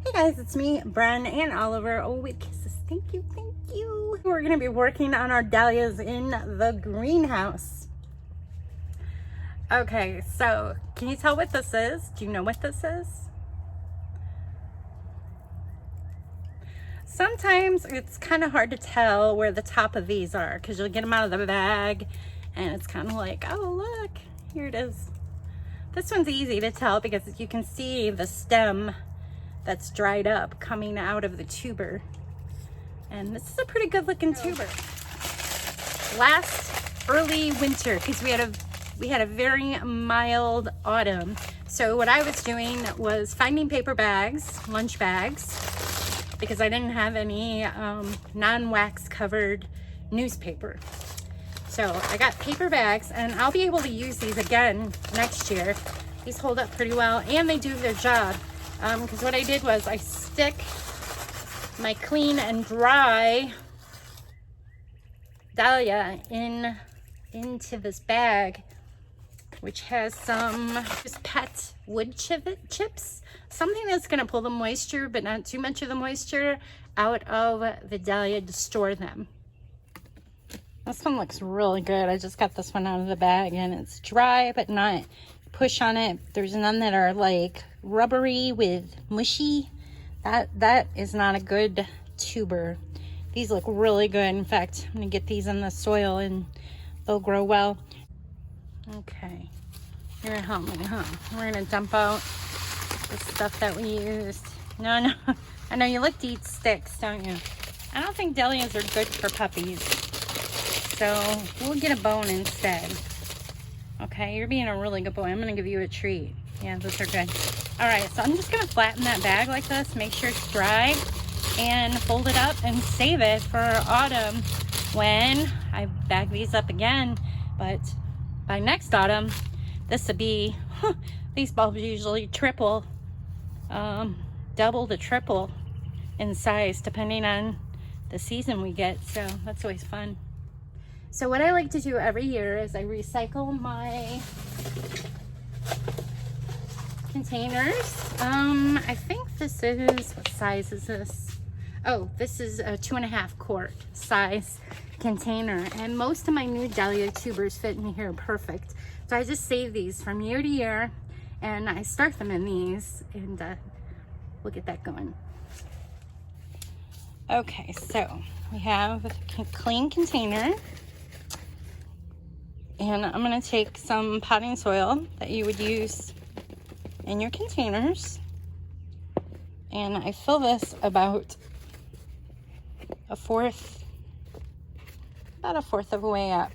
Hey guys, it's me, Bren and Oliver. Oh, with kisses. Thank you, thank you. We're going to be working on our dahlias in the greenhouse. Okay, so can you tell what this is? Do you know what this is? Sometimes it's kind of hard to tell where the top of these are because you'll get them out of the bag and it's kind of like, oh, look, here it is. This one's easy to tell because you can see the stem that's dried up coming out of the tuber. And this is a pretty good looking tuber. Last early winter, because we had a very mild autumn. So what I was doing was finding paper bags, lunch bags, because I didn't have any non-wax covered newspaper. So I got paper bags and I'll be able to use these again next year. These hold up pretty well and they do their job. Because what I did was I stick my clean and dry dahlia into this bag, which has some just pet wood chips, something that's going to pull the moisture but not too much of the moisture out of the dahlia to store them. This one looks really good. I just got this one out of the bag and it's dry but not push on it. There's none that are like rubbery with mushy. That is not a good tuber. These look really good. In fact, I'm gonna get these in the soil and they'll grow well. Okay, you're gonna help me, huh? We're gonna dump out the stuff that we used. No, I know you like to eat sticks, don't you? I don't think dahlias are good for puppies, so we'll get a bone instead. Okay, you're being a really good boy. I'm gonna give you a treat. Yeah, those are good. All right, so I'm just gonna flatten that bag like this, make sure it's dry, and fold it up and save it for autumn when I bag these up again. But by next autumn, this will be, these bulbs usually triple, double to triple in size depending on the season we get, so that's always fun. So what I like to do every year is I recycle my containers. I think this is, what size is this? Oh, this is a 2.5 quart size container. And most of my new dahlia tubers fit in here perfect. So I just save these from year to year and I start them in these and we'll get that going. Okay, so we have a clean container. And I'm going to take some potting soil that you would use in your containers. And I fill this about a fourth of a way up.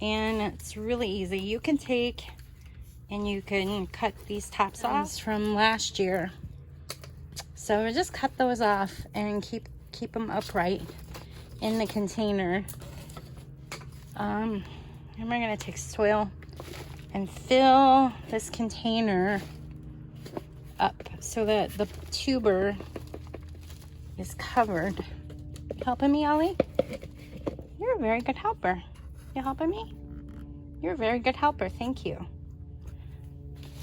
And it's really easy. You can take and you can cut these tops off from last year. So just cut those off and keep them upright in the container. And we're gonna take soil and fill this container up so that the tuber is covered. You helping me, Ollie? You're a very good helper. You helping me? You're a very good helper, thank you.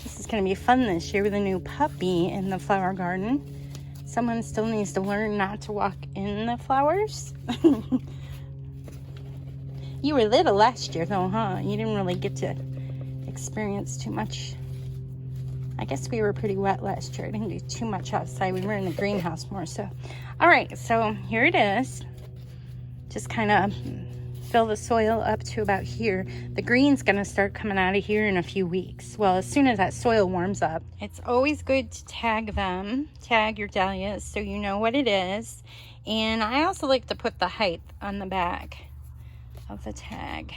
This is gonna be fun this year with a new puppy in the flower garden. Someone still needs to learn not to walk in the flowers. You were little last year though, huh? You didn't really get to experience too much. I guess we were pretty wet last year. I didn't do too much outside. We were in the greenhouse more so. All right, so here it is. Just kind of fill the soil up to about here. The green's gonna start coming out of here in a few weeks. Well, as soon as that soil warms up. It's always good to tag your dahlias so you know what it is. And I also like to put the height on the back of the tag.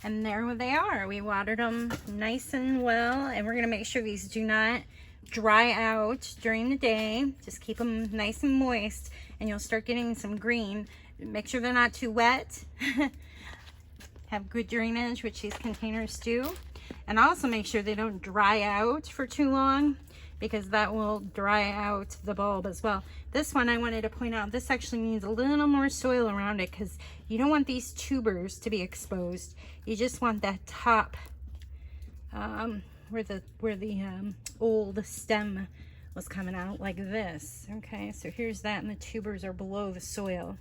And there they are. We watered them nice and well, and we're gonna make sure these do not dry out during the day. Just keep them nice and moist and you'll start getting some green. Make sure they're not too wet. Have good drainage, which these containers do. And also make sure they don't dry out for too long because that will dry out the bulb as well. This one I wanted to point out, this actually needs a little more soil around it because you don't want these tubers to be exposed. You just want that top where the old stem was coming out like this. Okay, so here's that, and the tubers are below the soil.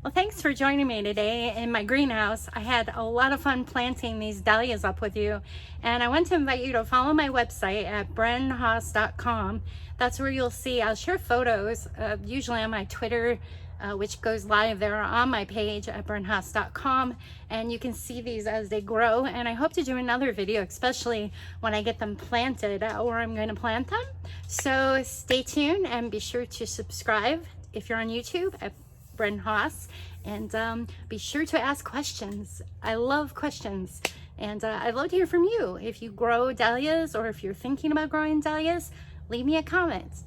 Well, thanks for joining me today in my greenhouse. I had a lot of fun planting these dahlias up with you, and I want to invite you to follow my website at brenhaas.com. That's where you'll see, I'll share photos, usually on my Twitter, which goes live there on my page at brenhaas.com, and you can see these as they grow. And I hope to do another video, especially when I get them planted where I'm going to plant them. So stay tuned and be sure to subscribe if you're on YouTube at Bren Haas, and be sure to ask questions. I love questions, and I'd love to hear from you. If you grow dahlias, or if you're thinking about growing dahlias, leave me a comment.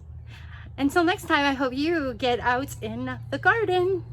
Until next time, I hope you get out in the garden.